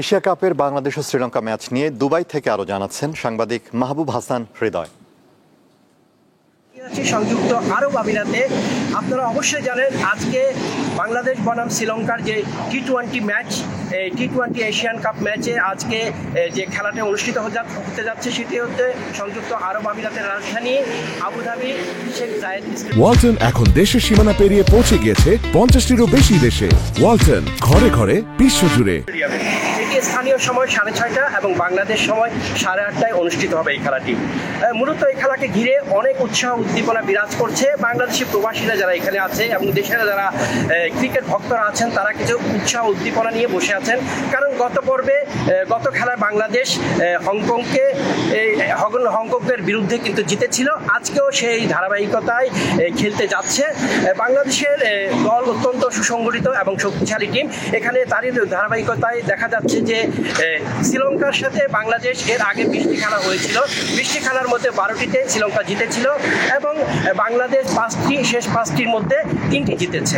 Asia কাপের বাংলাদেশ ও Sri Lanka match নিয়ে Dubai থেকে আরও জানাচ্ছেন সাংবাদিক মাহবুব হাসান হৃদয়। সংযুক্ত আরব আমিরাতে আপনারা অবশ্যই জানেন আজকে বাংলাদেশ বনাম শ্রীলঙ্কার যে টি-20 ম্যাচ, টি-20 এশিয়ান কাপ ম্যাচে আজকে যে খেলাটি অনুষ্ঠিত হতে যাচ্ছে সেটি হচ্ছে সংযুক্ত আরব আমিরাতের রাজধানী আবুধাবি শেখ জায়েদ। ওয়ালটন এখন দেশের সীমানা পেরিয়ে পৌঁছে গিয়েছে 50টিরও বেশি দেশে। ওয়ালটন, ঘরে ঘরে বিশ্বজুড়ে। এটি স্থানীয় সময় 6:30 এবং বাংলাদেশ সময় 8:30টায় অনুষ্ঠিত হবে এই খেলাটি। মূলত এই খেলাকে ঘিরে অনেক উৎসাহ উদ্দীপনা বিরাজ করছে। বাংলাদেশি প্রবাসীরা যারা এখানে আছে এবং দেশের যারা ক্রিকেট ভক্তরা আছেন তারা কিছু উৎসাহ উদ্দীপনা নিয়ে বসে আছেন, কারণ গত খেলায় বাংলাদেশ হংকংয়ের বিরুদ্ধে কিন্তু জিতেছিল। আজকেও সেই ধারাবাহিকতায় খেলতে যাচ্ছে। বাংলাদেশের দল অত্যন্ত সুসংগঠিত এবং শক্তিশালী টিম। এখানে তারই ধারাবাহিকতায় দেখা যাচ্ছে যে শ্রীলঙ্কার সাথে বাংলাদেশ এর আগে 20টি খেলা হয়েছিল। 20টি খেলার মধ্যে 12টিতে শ্রীলঙ্কা জিতেছিল এবং বাংলাদেশ শেষ 5টির মধ্যে 3টি জিতেছে।